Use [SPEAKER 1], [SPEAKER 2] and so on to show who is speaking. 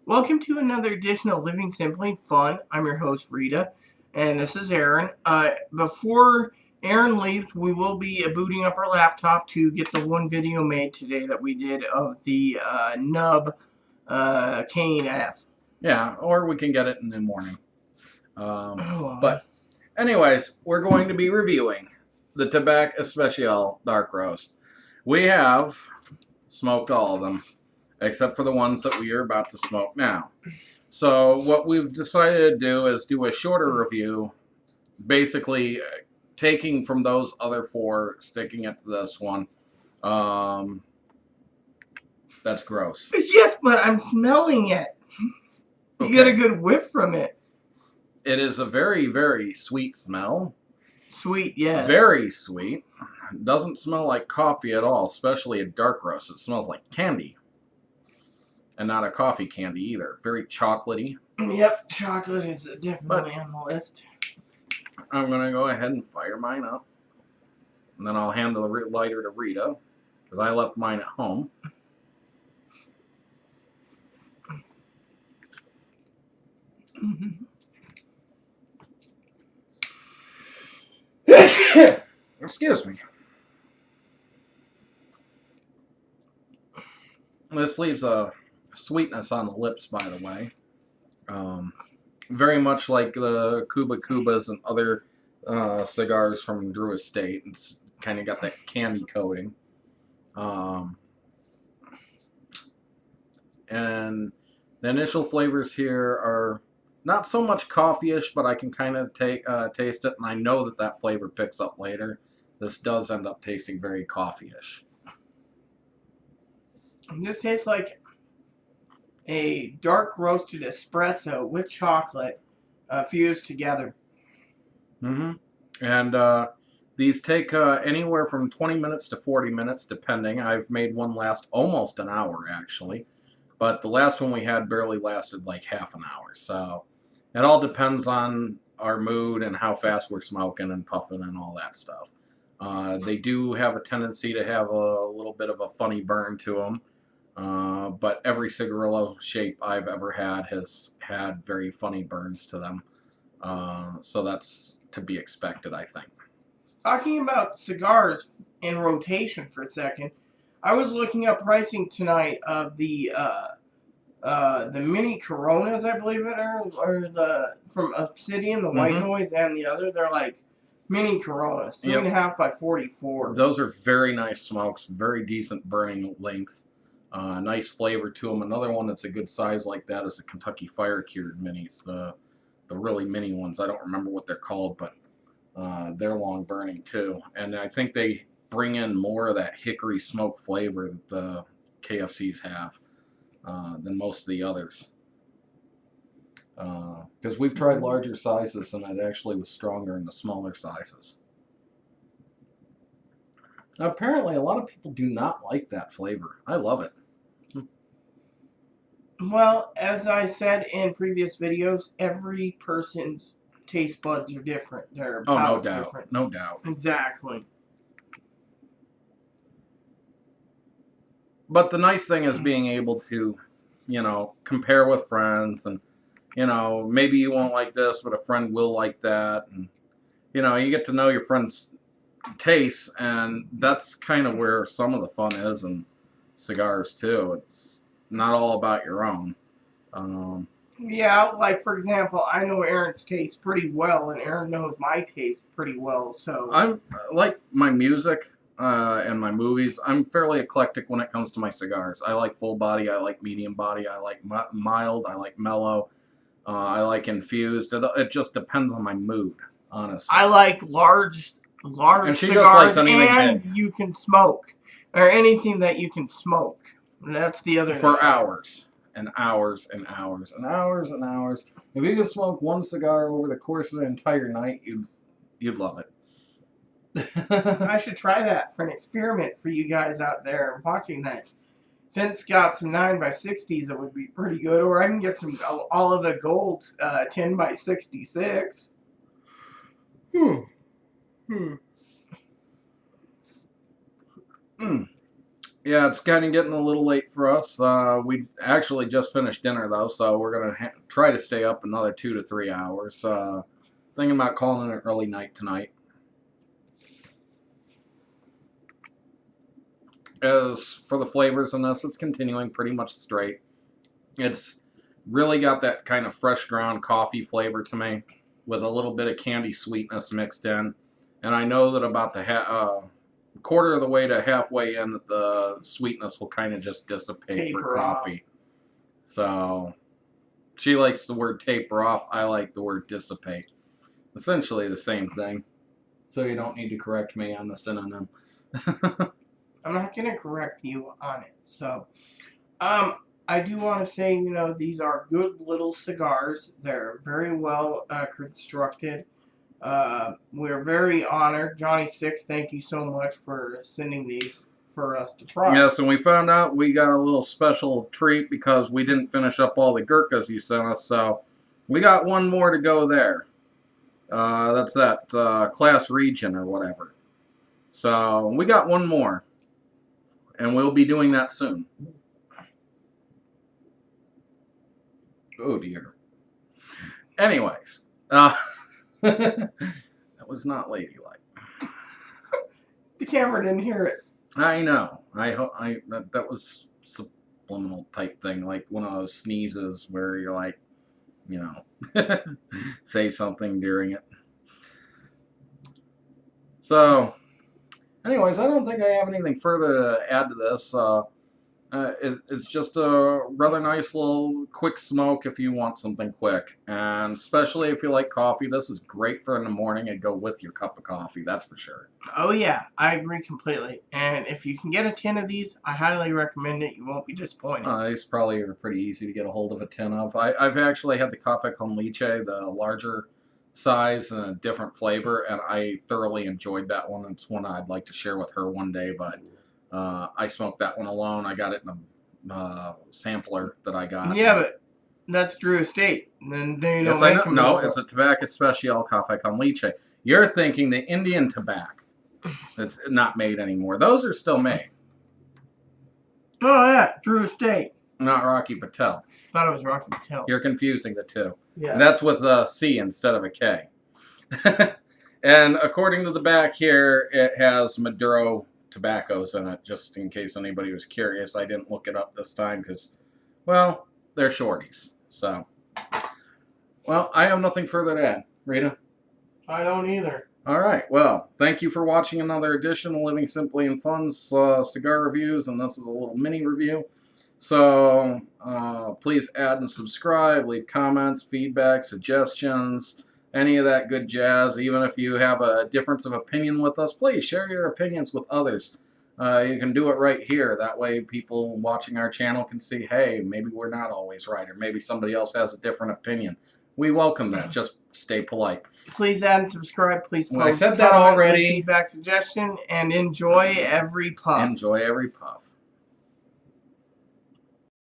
[SPEAKER 1] Welcome to another edition of Living Simply and Fun. I'm your host, Rita, and this is Aaron. Before Aaron leaves, we will be booting up our laptop to get the one video made today that we did of the nub Kane F.
[SPEAKER 2] Yeah, or we can get it in the morning.
[SPEAKER 1] Oh,
[SPEAKER 2] But anyways, we're going to be reviewing the Tabak Especial Dark Roast. We have smoked all of them, except for the ones that we are about to smoke now. So what we've decided to do is do a shorter review, basically taking from those other four, sticking it to this one. That's gross.
[SPEAKER 1] yes, but I'm smelling it. You
[SPEAKER 2] Okay.
[SPEAKER 1] get a good whiff from it.
[SPEAKER 2] It is a very, very sweet smell.
[SPEAKER 1] Sweet, yes.
[SPEAKER 2] Very sweet. Doesn't smell like coffee at all, especially a dark roast. It smells like candy. And not a coffee candy either. Very chocolatey.
[SPEAKER 1] Yep, chocolate is definitely on the list.
[SPEAKER 2] I'm going to go ahead and fire mine up. And then I'll hand the lighter to Rita, because I left mine at home. Excuse me. This leaves a sweetness on the lips, by the way. Very much like the Cuba Cubas and other cigars from Drew Estate. It's kind of got that candy coating. And the initial flavors here are not so much coffee-ish, but I can kind of taste it, and I know that that flavor picks up later. This does end up tasting very coffee-ish.
[SPEAKER 1] This tastes like a dark roasted espresso with chocolate fused together.
[SPEAKER 2] And these take anywhere from 20 minutes to 40 minutes, depending. I've made one last almost an hour, actually. But the last one we had barely lasted like half an hour. So it all depends on our mood and how fast we're smoking and puffing and all that stuff. They do have a tendency to have a little bit of a funny burn to them. But every cigarillo shape I've ever had has had very funny burns to them. So that's to be expected, I think.
[SPEAKER 1] Talking about cigars in rotation for a second, I was looking up pricing tonight of the mini Coronas, I believe it is, or the from Obsidian, the White Noise, and the other. They're like mini Coronas, 3.5 by 44.
[SPEAKER 2] Those are very nice smokes, very decent burning length. Nice flavor to them. Another one that's a good size like that is the Kentucky Fire Cured Minis, the really mini ones. I don't remember what they're called, but they're long burning too. And I think they bring in more of that hickory smoke flavor that the KFCs have than most of the others. Because we've tried larger sizes and it actually was stronger in the smaller sizes. Apparently, a lot of people do not like that flavor. I love it.
[SPEAKER 1] Well, as I said in previous videos, every person's taste buds are different. Their palates are different.
[SPEAKER 2] No doubt.
[SPEAKER 1] Exactly.
[SPEAKER 2] But the nice thing is being able to, compare with friends and, maybe you won't like this, but a friend will like that. And, you get to know your friends' tastes, and that's kind of where some of the fun is in cigars, too. It's not all about your own.
[SPEAKER 1] Yeah, like, for example, I know Aaron's taste pretty well, and Aaron knows my taste pretty well, so...
[SPEAKER 2] I'm, like my music and my movies, I'm fairly eclectic when it comes to my cigars. I like full body, I like medium body, I like mild, I like mellow, I like infused. It just depends on my mood, honestly.
[SPEAKER 1] I like large
[SPEAKER 2] and she
[SPEAKER 1] cigars,
[SPEAKER 2] just likes anything
[SPEAKER 1] and
[SPEAKER 2] big.
[SPEAKER 1] you can smoke, or anything that you can smoke. And that's the other
[SPEAKER 2] For
[SPEAKER 1] thing.
[SPEAKER 2] hours and hours and hours and hours and hours. If you could smoke one cigar over the course of an entire night, you'd love it.
[SPEAKER 1] I should try that for an experiment for you guys out there watching that. Vince got some 9x60s that would be pretty good, or I can get some Oliva Gold 10x66.
[SPEAKER 2] Yeah, it's kind of getting a little late for us. We actually just finished dinner though, so we're gonna try to stay up another 2 to 3 hours. Thinking about calling it an early night tonight. As for the flavors in this, it's continuing pretty much straight. It's really got that kind of fresh ground coffee flavor to me, with a little bit of candy sweetness mixed in. And I know that about the quarter of the way to halfway in, that the sweetness will kind of just dissipate for
[SPEAKER 1] Taper
[SPEAKER 2] coffee. So she likes the word taper off. I like the word dissipate. Essentially the same thing. So you don't need to correct me on the synonym.
[SPEAKER 1] I'm not going to correct you on it. So, I do want to say, these are good little cigars. They're very well constructed. We're very honored. Johnny Stix, thank you so much for sending these for us to try.
[SPEAKER 2] Yes, and we found out we got a little special treat because we didn't finish up all the Gurkhas you sent us, so we got one more to go there. That's that class region or whatever. So we got one more, and we'll be doing that soon. Oh dear. Anyways, that was not ladylike.
[SPEAKER 1] The camera didn't hear it.
[SPEAKER 2] I know. That was subliminal type thing, like one of those sneezes where you're like, say something during it. So, anyways, I don't think I have anything further to add to this. It's just a rather nice little quick smoke if you want something quick. And especially if you like coffee, this is great for in the morning and go with your cup of coffee, that's for sure.
[SPEAKER 1] Oh yeah, I agree completely. And if you can get a tin of these, I highly recommend it. You won't be disappointed.
[SPEAKER 2] These probably are pretty easy to get a hold of a tin of. I've actually had the Café con Leche, the larger size and a different flavor, and I thoroughly enjoyed that one. It's one I'd like to share with her one day, but I smoked that one alone. I got it in a sampler that I got.
[SPEAKER 1] Yeah, but that's Drew Estate. Then they don't
[SPEAKER 2] Yes,
[SPEAKER 1] make them.
[SPEAKER 2] No, it's a Tabak Especial Café con Leche. You're thinking the Indian tobacco. It's not made anymore. Those are still made.
[SPEAKER 1] Oh yeah, Drew Estate.
[SPEAKER 2] Not Rocky Patel.
[SPEAKER 1] Thought it was Rocky Patel.
[SPEAKER 2] You're confusing the two.
[SPEAKER 1] Yeah.
[SPEAKER 2] And that's with a C instead of a K. And according to the back here, it has Maduro tobaccos in it, just in case anybody was curious. I didn't look it up this time because, well, they're shorties. So, well, I have nothing further to add. Rita?
[SPEAKER 1] I don't either.
[SPEAKER 2] All right. Well, thank you for watching another edition of Living Simply and Fun's cigar reviews, and this is a little mini review. So, please add and subscribe, leave comments, feedback, suggestions, any of that good jazz. Even if you have a difference of opinion with us, please share your opinions with others. You can do it right here. That way people watching our channel can see, hey, maybe we're not always right, or maybe somebody else has a different opinion. We welcome that. Just stay polite.
[SPEAKER 1] Please add and subscribe. Please post,
[SPEAKER 2] I said that already.
[SPEAKER 1] Feedback, suggestion, and enjoy every puff.
[SPEAKER 2] Enjoy every puff.